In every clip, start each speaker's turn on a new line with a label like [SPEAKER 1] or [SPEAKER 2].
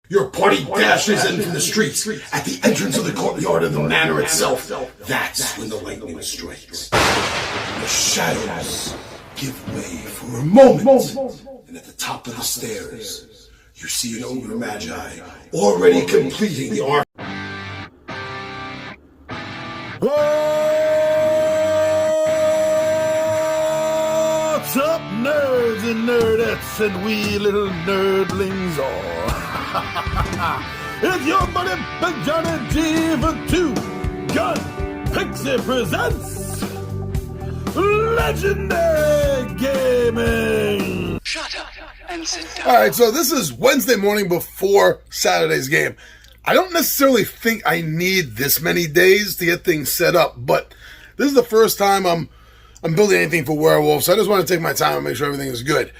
[SPEAKER 1] Your party dashes in from the streets at the entrance of the courtyard of the manor itself. That's when the lightning strikes. The shadows give way for a moment. And at the top of the stairs, you see an ogre magi already completing the art.
[SPEAKER 2] What's up, nerds and nerdettes and wee little nerdlings all? It's your buddy Johnny G for Two Gun Pixie presents Legendary Gaming.
[SPEAKER 3] Shut up and sit down.
[SPEAKER 2] Alright, so this is Wednesday morning before Saturday's game. I don't necessarily think I need this many days to get things set up, but this is the first time I'm building anything for Werewolf, so I just want to take my time and make sure everything is good.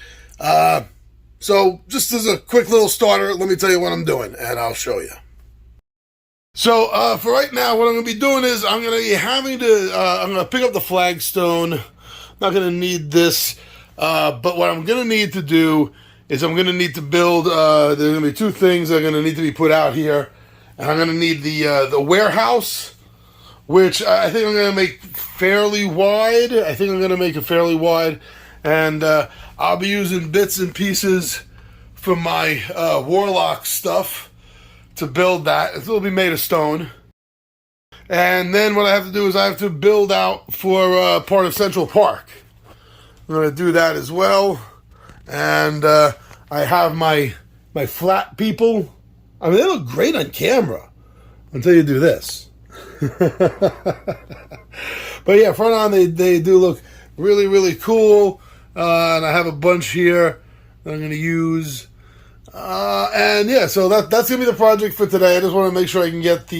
[SPEAKER 2] So just as a quick little starter, let me tell you what I'm doing, and I'll show you. So for right now, what I'm going to be doing is I'm going to be having to, I'm going to pick up the flagstone. Not going to need this, but what I'm going to need to do is I'm going to need to build, there's going to be two things that are going to need to be put out here. And I'm going to need the warehouse, which I think I'm going to make fairly wide. I think I'm going to make it fairly wide. And I'll be using bits and pieces from my warlock stuff to build that. It'll be made of stone. And then what I have to do is I have to build out for part of Central Park. I'm going to do that as well. And I have my flat people. I mean, they look great on camera until you do this. But yeah, front on they do look really, really cool. And I have a bunch here that I'm going to use. And yeah, so that's going to be the project for today. I just want to make sure I can get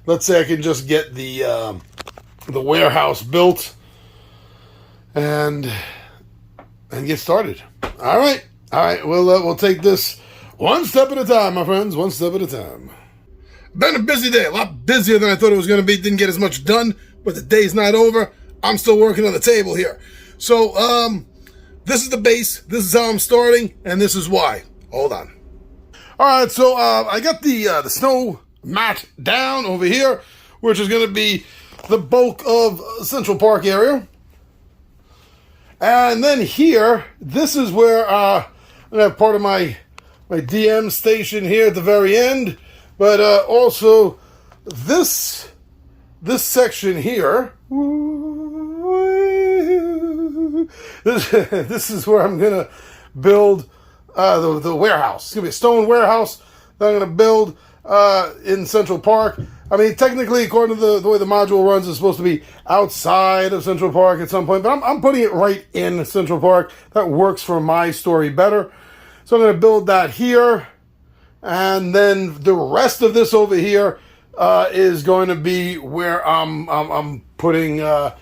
[SPEAKER 2] let's say I can just get the warehouse built and get started. All right. We'll take this one step at a time, my friends. One step at a time. Been a busy day. A lot busier than I thought it was going to be. Didn't get as much done, but the day's not over. I'm still working on the table here. So, this is the base. This is how I'm starting, and this is why. Hold on. All right, so I got the snow mat down over here, which is going to be the bulk of Central Park area. And then here, this is where I'm going to have part of my DM station here at the very end, but also this section here. This is where I'm going to build the warehouse. It's going to be a stone warehouse that I'm going to build in Central Park. I mean, technically, according to the way the module runs, it's supposed to be outside of Central Park at some point, but I'm putting it right in Central Park. That works for my story better. So I'm going to build that here, and then the rest of this over here is going to be where I'm putting the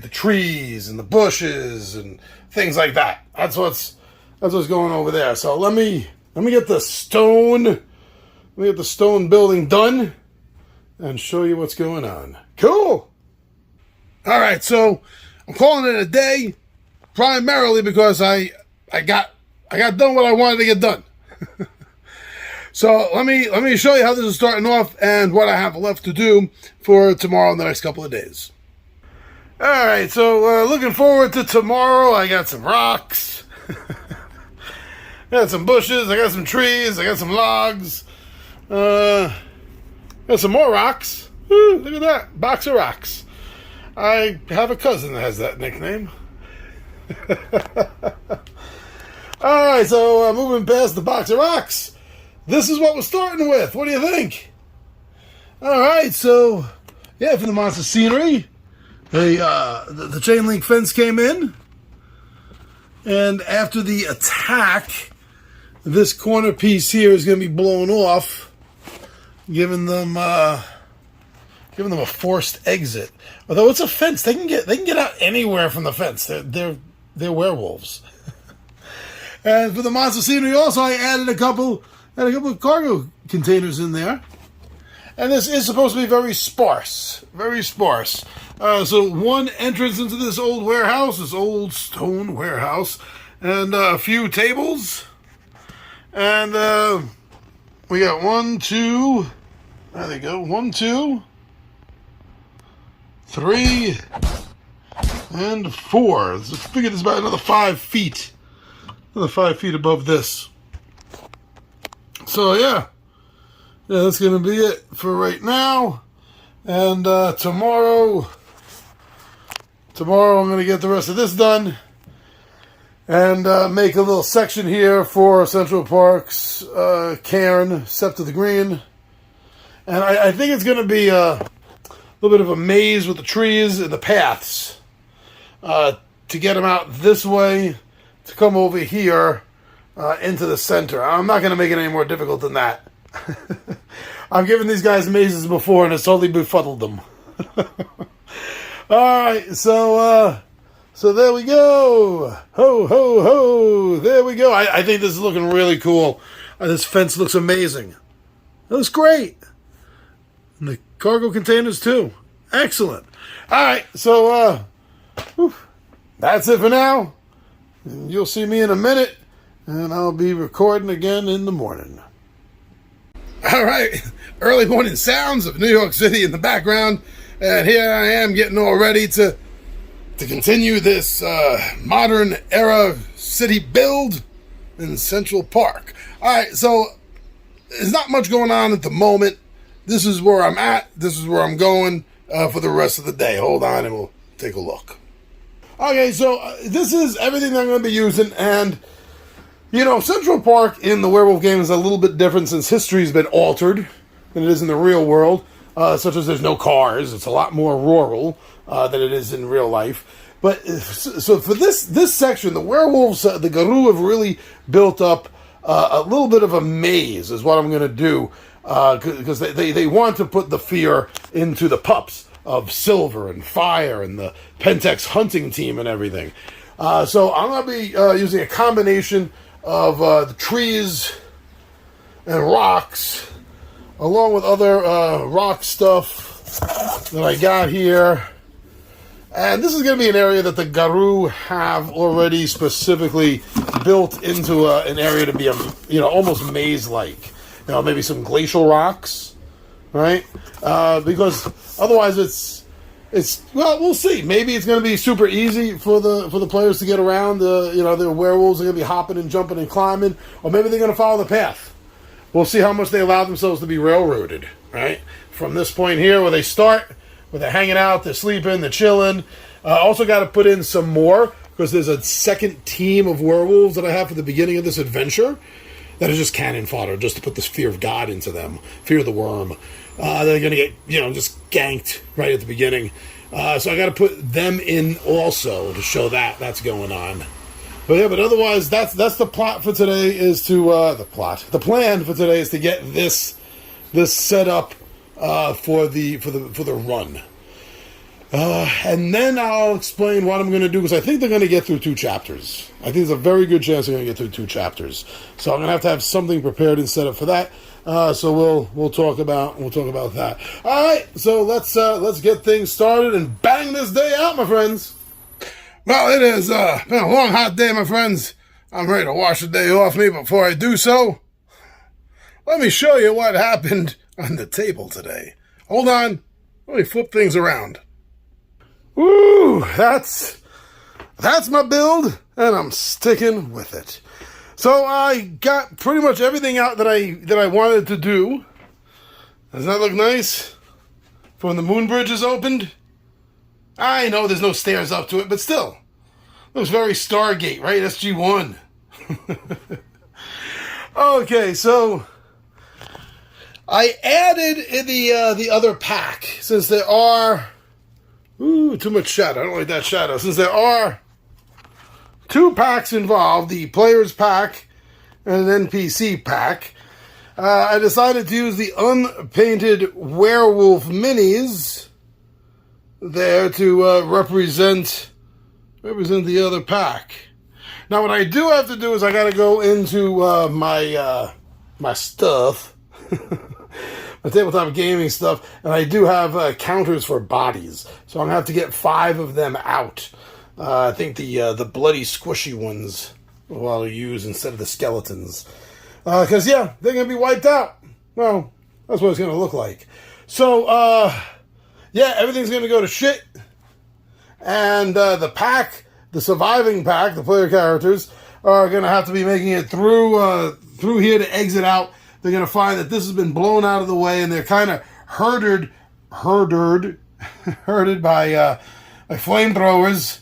[SPEAKER 2] trees and the bushes and things like that. That's what's going over there. So let me get the stone building done and show you what's going on. Cool. All right, so I'm calling it a day primarily because I got done what I wanted to get done. So let me show you how this is starting off and what I have left to do for tomorrow and the next couple of days. All right, so looking forward to tomorrow. I got some rocks. I got some bushes. I got some trees. I got some logs. Got some more rocks. Woo, look at that. Box of rocks. I have a cousin that has that nickname. All right, so moving past the box of rocks, this is what we're starting with. What do you think? All right, so yeah, for the monster scenery, the chain link fence came in, and after the attack, this corner piece here is going to be blown off, giving them a forced exit. Although it's a fence, they can get out anywhere from the fence. They're werewolves. And for the monster scenery, also I added a couple of cargo containers in there. And this is supposed to be very sparse. So one entrance into this old warehouse, this old stone warehouse, and a few tables, and We got 1, 2, there they go, 1, 2, 3, and 4. So I figured it's about another 5 feet. Another 5 feet above this. So yeah, that's going to be it for right now. And tomorrow I'm going to get the rest of this done. And make a little section here for Central Park's cairn, Sept of the Green. And I think it's going to be a little bit of a maze with the trees and the paths. To get them out this way, to come over here into the center. I'm not going to make it any more difficult than that. I've given these guys mazes before and it's totally befuddled them. Alright, so there we go. Ho, ho, ho. There we go. I think this is looking really cool. This fence looks amazing. It looks great. And the cargo containers too. Excellent. Alright, so that's it for now. And you'll see me in a minute. And I'll be recording again in the morning. Alright, early morning sounds of New York City in the background. And here I am getting all ready to continue this modern era city build in Central Park. Alright, so there's not much going on at the moment. This is where I'm at. This is where I'm going for the rest of the day. Hold on and we'll take a look. Okay, so this is everything that I'm going to be using. And, you know, Central Park in the Werewolf game is a little bit different since history's been altered than it is in the real world. Such as there's no cars. It's a lot more rural than it is in real life. But so for this section, the werewolves, the Garou have really built up a little bit of a maze is what I'm going to do. Because they want to put the fear into the pups of Silver and Fire and the Pentex hunting team and everything. So I'm going to be using a combination of the trees and rocks, along with other rock stuff that I got here. And this is going to be an area that the Garou have already specifically built into an area to be, almost maze-like. You know, maybe some glacial rocks, right? Because otherwise it's well, we'll see. Maybe it's going to be super easy for the players to get around. The werewolves are going to be hopping and jumping and climbing, or maybe they're going to follow the path. We'll see how much they allow themselves to be railroaded, right? From this point here where they start, where they're hanging out, they're sleeping, they're chilling. Also got to put in some more, because there's a second team of werewolves that I have for the beginning of this adventure that is just cannon fodder, just to put this fear of God into them, fear of the worm. They're going to get, just ganked right at the beginning. So I got to put them in also to show that's going on. But yeah, but otherwise, that's the plot for today. Is to the plan for today is to get this set up for the run, and then I'll explain what I'm going to do, because I think they're going to get through 2 chapters. I think there's a very good chance they're going to get through 2 chapters. So I'm going to have something prepared and set up for that. So we'll talk about that. All right, so let's get things started and bang this day out, my friends. Well, it has been a long, hot day, my friends. I'm ready to wash the day off me. Before I do so, let me show you what happened on the table today. Hold on. Let me flip things around. Woo! That's my build, and I'm sticking with it. So I got pretty much everything out that I wanted to do. Does that look nice? For when the moon bridge is opened? I know there's no stairs up to it, but still. Looks very Stargate, right? SG-1. Okay, so I added in the other pack, since there are... Ooh, too much shadow. I don't like that shadow. Since there are 2 packs involved, the Players Pack and an NPC pack, I decided to use the unpainted Werewolf minis there to represent the other pack. Now, what I do have to do is I got to go into my stuff, my tabletop gaming stuff, and I do have counters for bodies, so I'm gonna have to get 5 of them out. I think the bloody squishy ones I'll use instead of the skeletons, because they're gonna be wiped out. Well, that's what it's going to look like. So, yeah, everything's going to go to shit. And the pack, the surviving pack, the player characters, are going to have to be making it through here to exit out. They're going to find that this has been blown out of the way, and they're kind of herded by flamethrowers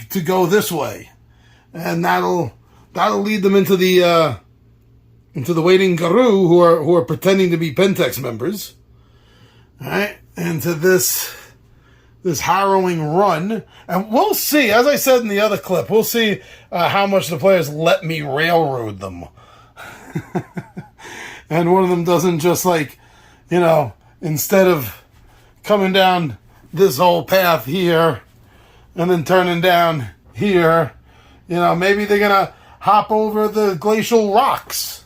[SPEAKER 2] to go this way, and that'll lead them into the waiting Garou who are pretending to be Pentex members, all right, into this harrowing run. And we'll see, as I said in the other clip, we'll see how much the players let me railroad them. And one of them doesn't just, like, you know, instead of coming down this whole path here and then turning down here, you know, maybe they're going to hop over the glacial rocks.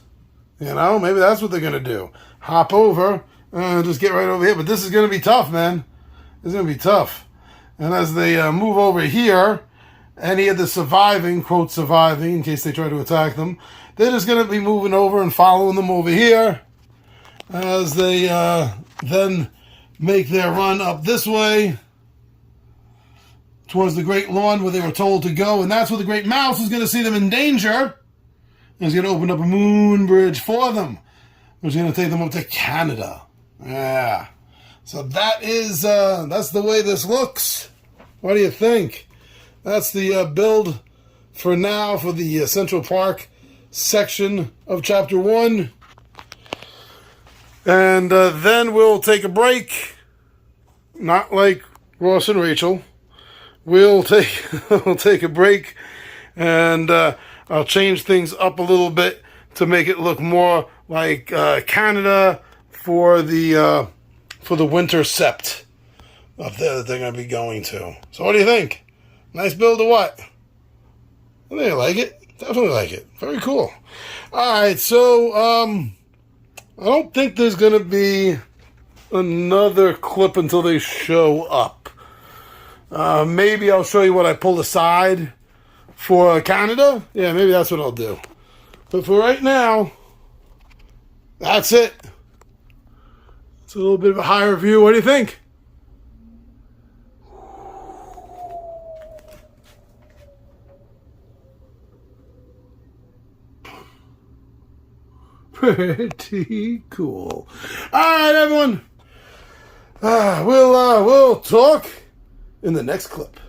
[SPEAKER 2] You know, maybe that's what they're going to do. Hop over and just get right over here. But this is going to be tough, man. It's going to be tough. And as they move over here, any of the surviving, quote surviving, in case they try to attack them, they're just going to be moving over and following them over here as they then make their run up this way towards the Great Lawn where they were told to go. And that's where the Great Mouse is going to see them in danger. And he's going to open up a moon bridge for them, which is going to take them up to Canada. Yeah. So that is, that's the way this looks. What do you think? That's the build for now for the Central Park section of Chapter 1. And then we'll take a break. Not like Ross and Rachel. We'll take a break, and I'll change things up a little bit to make it look more like Canada for the winter Sept up there that they're going to be going to. So what do you think? Nice build or what? I think I like it. Definitely like it. Very cool. All right, so I don't think there's going to be another clip until they show up. Maybe I'll show you what I pulled aside for Canada. Yeah, maybe that's what I'll do. But for right now, that's it. It's a little bit of a higher view. What do you think? Pretty cool. All right, everyone. We'll talk in the next clip.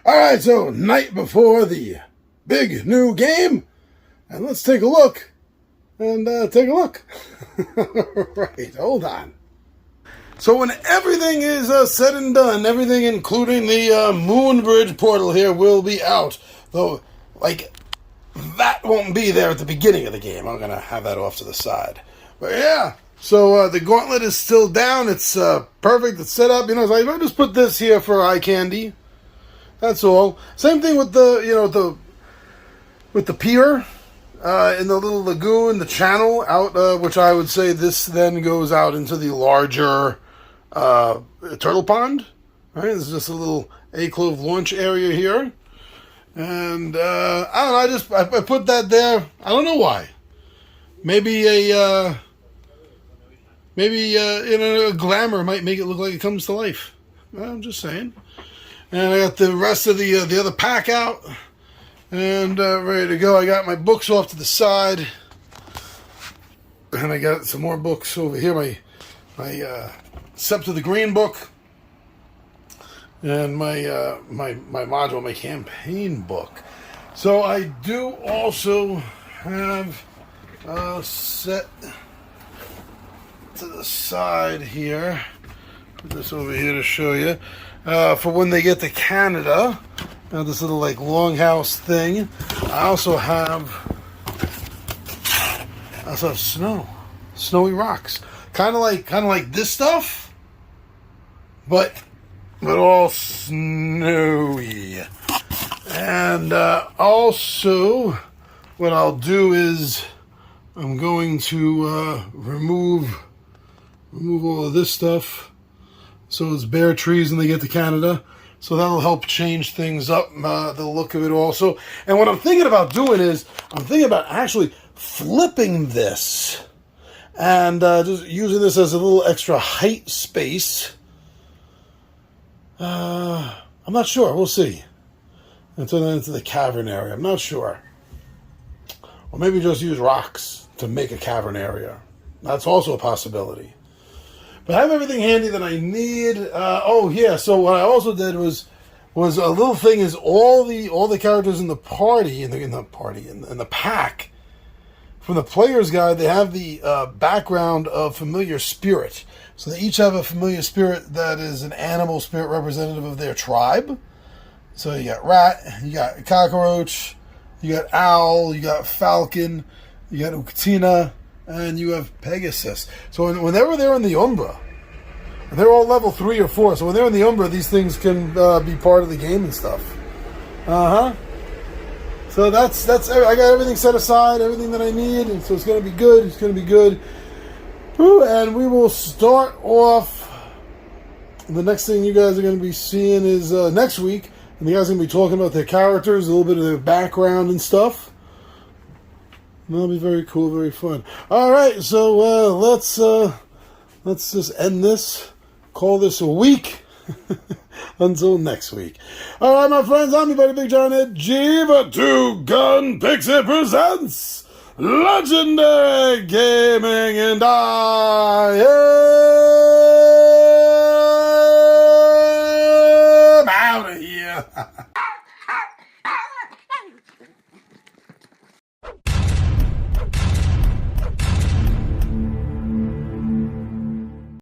[SPEAKER 2] All right, so night before the big new game, and let's take a look. And take a look. Right, hold on. So when everything is said and done, everything including the Moon Bridge portal here will be out. Though, like, that won't be there at the beginning of the game. I'm going to have that off to the side. But yeah, so the gauntlet is still down. It's perfect. It's set up. You know, so I just put this here for eye candy. That's all. Same thing with the, you know, with the pier in the little lagoon, the channel out, which I would say this then goes out into the larger turtle pond. Right? There's just a little A-Clove launch area here. And, I don't know, I put that there. I don't know why. Maybe you know, a glamour might make it look like it comes to life. I'm just saying. And I got the rest of the other pack out. And, ready to go. I got my books off to the side. And I got some more books over here. My Sept of the Green book. And my module, my campaign book. So I do also have set to the side here. Put this over here to show you. For when they get to Canada. This little like longhouse thing. I also have snowy rocks. Kind of like this stuff, but all snowy. And also, what I'll do is I'm going to remove all of this stuff, so it's bare trees when they get to Canada. So that'll help change things up, the look of it also. And what I'm thinking about doing is, I'm thinking about actually flipping this And just using this as a little extra height space. I'm not sure. We'll see. And turn that into the cavern area. I'm not sure. Or maybe just use rocks to make a cavern area. That's also a possibility. But I have everything handy that I need. So what I also did was a little thing is all the characters in the party, in the pack, from the player's guide, they have the background of familiar spirit. So they each have a familiar spirit that is an animal spirit representative of their tribe. So you got rat, you got cockroach, you got owl, you got falcon, you got ukatina, and you have Pegasus. So whenever they're in the Umbra, they're all level 3 or 4. So when they're in the Umbra, these things can be part of the game and stuff. So that's I got everything set aside, everything that I need, and so it's going to be good. It's going to be good. Whew, and we will start off. The next thing you guys are going to be seeing is next week, and you guys are going to be talking about their characters, a little bit of their background and stuff. And that'll be very cool, very fun. All right, so let's just end this. Call this a week. Until next week. All right, my friends, I'm your buddy Big John Ed Jiva 2 Gun Pixie presents Legendary Gaming, and I am out of here.